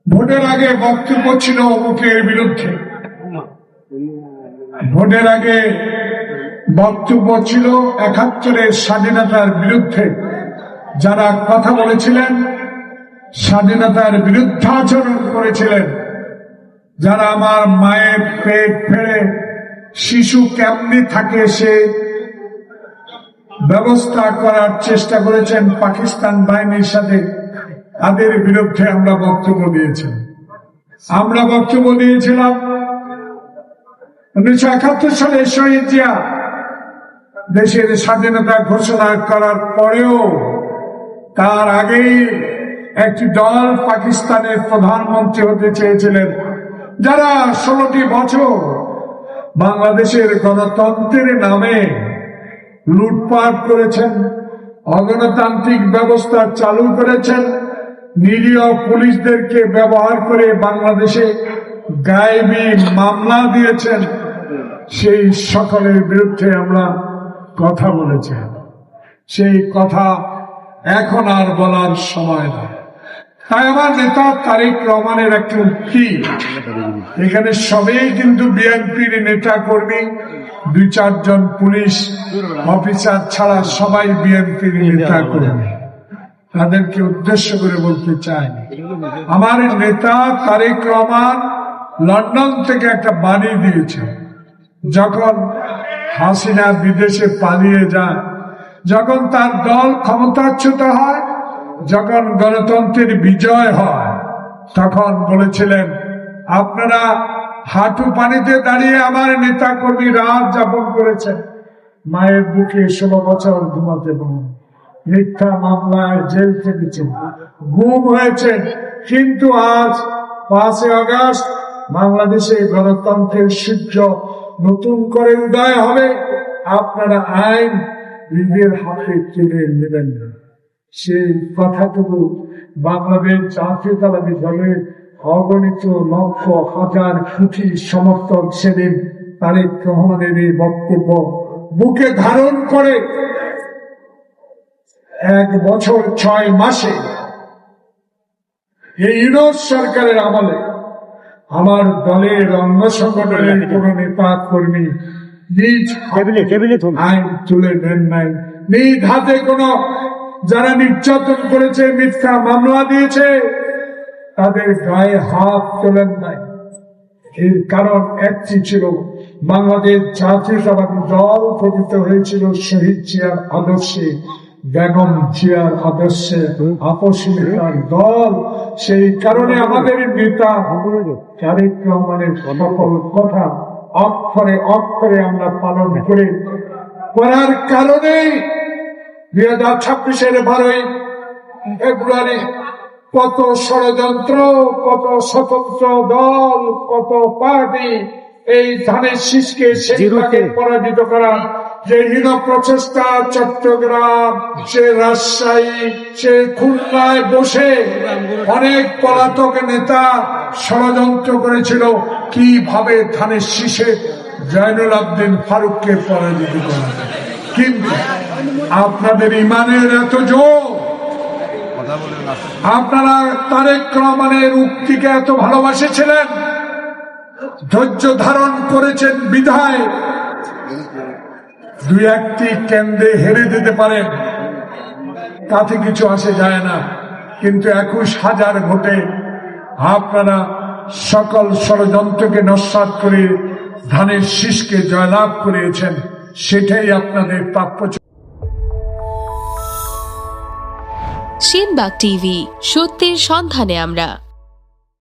ভোটের আগে বক্তব্য ছিল অমুকের বিরুদ্ধে, ভোটের আগে বক্তব্য ছিল ৭১-এর স্বাধীনতার বিরুদ্ধে। যারা কথা বলেছিলেন, স্বাধীনতার বিরুদ্ধাচরণ করেছিলেন, যারা আমার মায়ের পেট ফেড়ে শিশু কেমনি থাকে সে ব্যবস্থা করার চেষ্টা করেছেন পাকিস্তান বাহিনীর সাথে, তাদের বিরুদ্ধে আমরা বক্তব্য দিয়েছি। আমরা বক্তব্য দিয়েছিলাম ১৯৭১ সালে শহীদ জিয়া দেশের স্বাধীনতা ঘোষণা করার পরেও তার আগেই একটি দল পাকিস্তানের প্রধানমন্ত্রী হতে চেয়েছিলেন, যারা ১৬টি বছর বাংলাদেশের গণতন্ত্রের নামে লুটপাট করেছেন, অগণতান্ত্রিক ব্যবস্থা চালু করেছেন, নিরীহ পুলিশদেরকে ব্যবহার করে বাংলাদেশে গায়েবী মামলা দিয়েছেন, সেই সকলের বিরুদ্ধে আমরা কথা বলেছি। সেই কথা এখন আর বলার সময় না। তাই আমার নেতা তারেক রহমানের একটি উক্তি, এখানে সবাই কিন্তু বিএনপির নেতা কর্মী, ২-৪ জন পুলিশ অফিসার ছাড়া সবাই বিএনপির নেতা কর্মী। তাদেরকে উদ্দেশ্য করে বলতে চাই, আমার নেতা তারেক রহমান লন্ডন থেকে একটা বাণী দিয়েছে। যখন হাসিনা বিদেশে পালিয়ে যায়, যখন তার দল ক্ষমতাচ্যুত হয়, যখন গণতন্ত্রের বিজয় হয়, তখন বলেছিলেন, আপনারা হাঁটু পানিতে দাঁড়িয়ে আমার নেতা কর্মী রাত যাপন করেছেন, মায়ের বুকে ১৬ বছর ঘুমাতে পারেন, মিথ্যা মামলায় জেল থেকেছেন, গুম হয়েছেন, কিন্তু আজ ৫ই আগস্ট বাংলাদেশে গণতন্ত্রের সূর্য নতুন করে উদয় হবে, আপনারা আইন নিজের হাতে তুলে নেবেন না। সেই কথাটুকু বাংলাদেশ জাতীয়তাবাদী দলের অগণিত লক্ষ হাজার কোটি সমর্থক সেদিন তারেক রহমানের এই বক্তব্য বুকে ধারণ করে ১ বছর ৬ মাসে এই ইউনূস সরকারের আমলে আমার দলের অঙ্গ সংগঠনের কোন নেতা কর্মী নিজ আইন তুলে নেন নাই, নিজ হাতে কোন যারা নির্যাতন করেছে, মিথ্যা মামলা দিয়েছে, তাদের গায়ে হাত তোলেন নাই। এর কারণ একটি ছিল, বাংলাদেশ জাতীয়তাবাদী দল গঠিত হয়েছিল শহীদ জিয়ার আদর্শে, বেগম জিয়ার আদর্শে, আপসী নেতার দল। সেই কারণে আমাদের নেতা তারেক রহমানের সকল কথা অক্ষরে অক্ষরে আমরা পালন করার কারণেই ২০২৬-এর ১২ই ফেব্রুয়ারি কত ষড়যন্ত্র, কত স্বতন্ত্র দল, কত পার্টি এই ধানের শীষকে সেটাকে পরাজিত করা যে হীন প্রচেষ্টা চট্টগ্রাম, সে রাজশাহী, সে খুলনায় বসে অনেক পলাতক নেতা ষড়যন্ত্র করেছিল কিভাবে ধানের শীষে জয়নুল আবদিন ফারুককে পরাজিত করা। কিন্তু আপনাদের ইমানের এত জোর, আপনারা তারেক রহমানের উক্তিকে এত ভালোবাসেছিলেন, ধৈর্য ধারণ করেছেন বিধায় ২-১টি কেন্দ্রে হেরে যেতে পারেন, তাতে কিছু আসে যায় না। কিন্তু ২১,০০০ ভোটে আপনারা সকল ষড়যন্ত্রকে নস্যাৎ করে ধানের শীষকে জয়লাভ করিয়েছেন, সেটাই আপনাদের প্রাপ্য। সেনবাগ টিভি, সত্যের সন্ধানে আমরা।